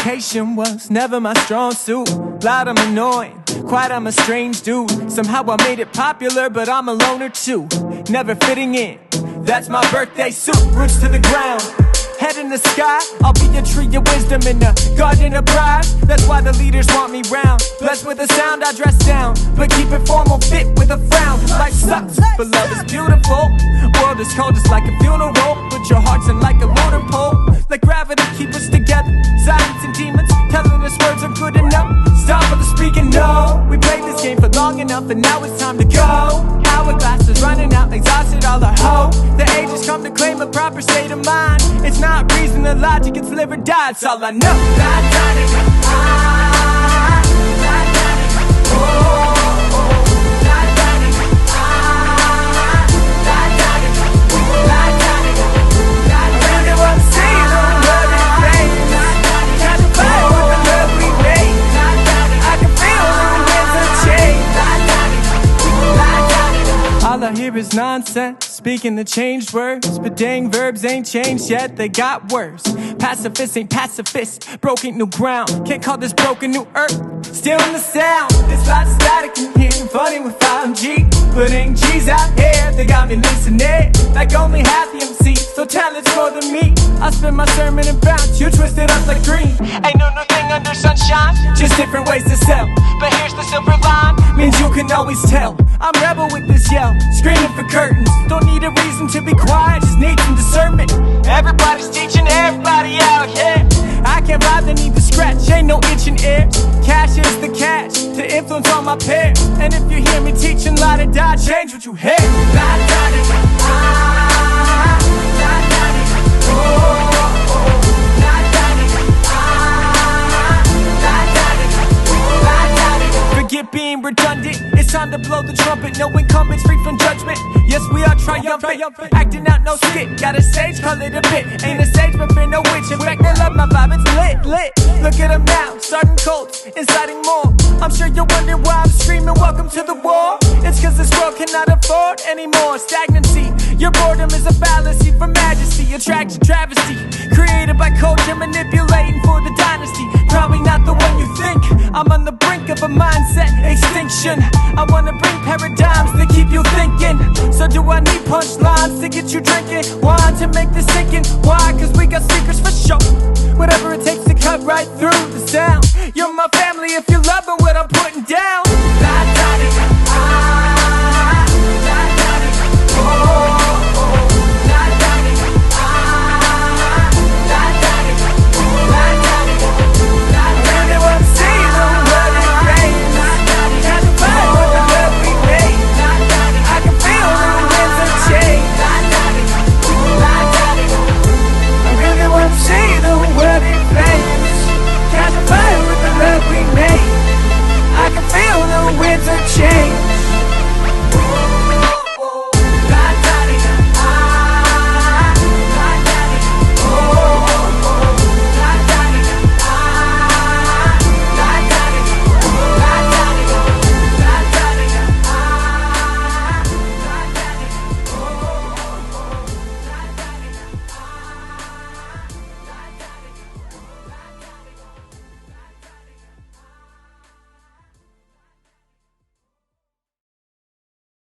Communication was never my strong suit. Loud, I'm annoying, quiet, I'm a strange dude. Somehow I made it popular, but I'm a loner too. Never fitting in, that's my birthday suit. Roots to the ground, head in the sky. I'll be a tree of wisdom in a garden of pride. That's why the leaders want me round. Blessed with a sound, I dress down, but keep it formal, fit with a frown. Life sucks, but love is beautiful. World is cold, it's like a funeral. Put your hearts in like a motor pole. Let gravity keep us together. Silence and demons telling us words are good enough. Stop for the speaking, no. We played this game for long enough, and now it's time to go. Hourglass is running out, exhausted all our hope. The age has come to claim a proper state of mind. It's not reason or logic, it's live or die, it's all I know. All I hear is nonsense, speaking the changed words, but dang verbs ain't changed yet, they got worse. Pacifists ain't pacifists, broke new ground. Can't call this broken new earth, still in the sound. There's lots of static in here, funny with 5G. Putting G's out here, they got me listening like only half the MCs, so talent's more than me. I spin my sermon and bounce, you twist it up like green. Ain't no new thing under sunshine, just different ways to sell. But here's the silver line, means you can always tell. I'm rebel with this yell, screaming for curtains. Don't need a reason to be quiet, just need some discernment. Everybody's teaching everybody out here. I can't buy the need to scratch, ain't no itching ear. Cash is the cash, to influence all my peers. And if you hear me teaching, la da da, change what you hear. La da da da, ah, la da da da, oh, oh, la da da da, ah, la da da da, la da da da. Forget being redundant, it's time to blow the trumpet. No incumbents free from judgment. Yes, we are triumphant, acting out no skit. Got a stage, call it a bit. Ain't a sage, but fear no witch. In fact, they love my vibe, it's lit, lit. Look at them now, starting cults, inciting more. I'm sure you're wondering why I'm screaming, welcome to the war. It's cause this world cannot afford anymore stagnancy. Your boredom is a fallacy for majesty, attraction, travesty. Created by culture, manipulating for the dynasty. Probably not the one you think. I'm on the brink of a mindset extinction. I wanna bring paradigms that keep you thinking. So do I need punchlines to get you drinking wine to make this sinking? Why? Cause we got secrets for sure. Whatever it takes to cut right through the sound. You're my family if you're loving what I'm putting down.